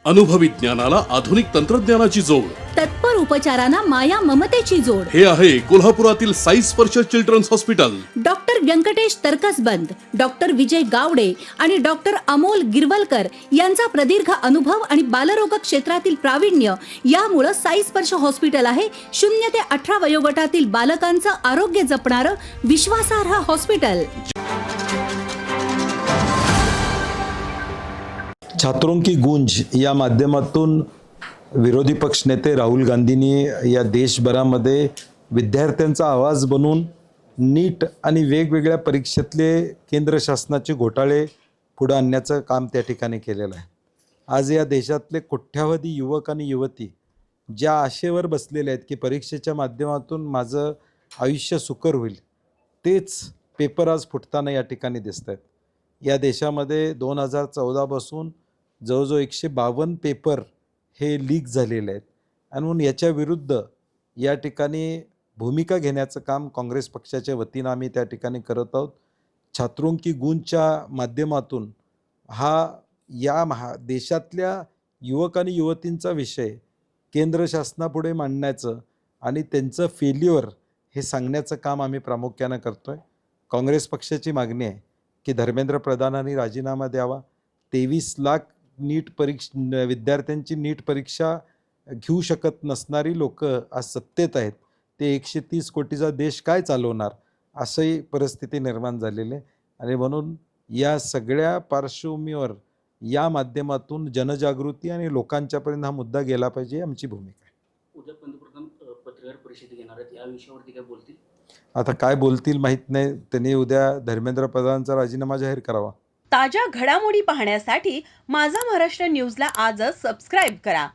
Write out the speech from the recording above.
अनुभवी ज्ञानाला आधुनिक तंत्रज्ञानाची जोड, तत्पर उपचारांना माया ममतेची जोड. हे आहे कोल्हापुरातील Sai Sparsh children's hospital. Doctor Venkatesh Taraksaband, doctor Vijay Gawade आणि डॉक्टर अमोल गिरवलकर यांचा प्रदीर्घ अनुभव आणि बालरोग क्षेत्रातील प्रावीण्य यामुळे साई स्पर्श हॉस्पिटल आहे 0 ते 18 वयोगटातील बालकांचं आरोग्य जपणारं विश्वासार्ह हॉस्पिटल. छात्रों की गूंज या माध्यमातून विरोधी पक्षनेते राहुल गांधींनी या देशभरामध्ये विद्यार्थ्यांचा आवाज बनून नीट आणि वेगवेगळ्या परीक्षेतले केंद्र शासनाचे घोटाळे पुढे आणण्याचं काम त्या ठिकाणी केलेलं आहे. आज या देशातले कोट्यावधी युवक आणि युवती ज्या आशेवर बसलेले आहेत की परीक्षेच्या माध्यमातून माझं आयुष्य सुकर होईल, तेच पेपर आज फुटताना या ठिकाणी दिसत आहेत. या देशामध्ये 2014 पासून जवळजवळ 152 पेपर हे लीक झालेले आहेत आणि म्हणून याच्या विरुद्ध या ठिकाणी भूमिका घेण्याचं काम काँग्रेस पक्षाच्या वतीनं आम्ही त्या ठिकाणी करत आहोत. छात्रों की गूंजच्या माध्यमातून देशातल्या युवक आणि युवतींचा विषय केंद्र शासनापुढे मांडण्याचं आणि त्यांचं फेल्युअर हे सांगण्याचं काम आम्ही प्रामुख्यानं करतो आहे. काँग्रेस पक्षाची मागणी आहे की धर्मेंद्र प्रधानांनी राजीनामा द्यावा. 23 लाख विद्यार्थ्यांची नीट परीक्षा घेऊ शकत नसणारी लोक आज सत्तेत आहेत. ते 130 कोटीचा देश काय चालवणार, अशी परिस्थिती निर्माण झालेली आहे. आणि म्हणून या सगळ्या पार्श्वभूमीवर या माध्यमातून जनजागृती आणि लोकांच्यापर्यंत हा मुद्दा गेला पाहिजे, आमची भूमिका आहे. उद्या पंतप्रधान पत्रकार परिषद घेणार आहेत, या विषयावरती काय बोलतील? आता काय बोलतील माहीत नाही. त्यांनी उद्या धर्मेंद्र प्रधानचा राजीनामा जाहीर करावा. ताज्या घडामोडी पाहण्यासाठी माझा महाराष्ट्र न्यूजला आजच सबस्क्राईब करा.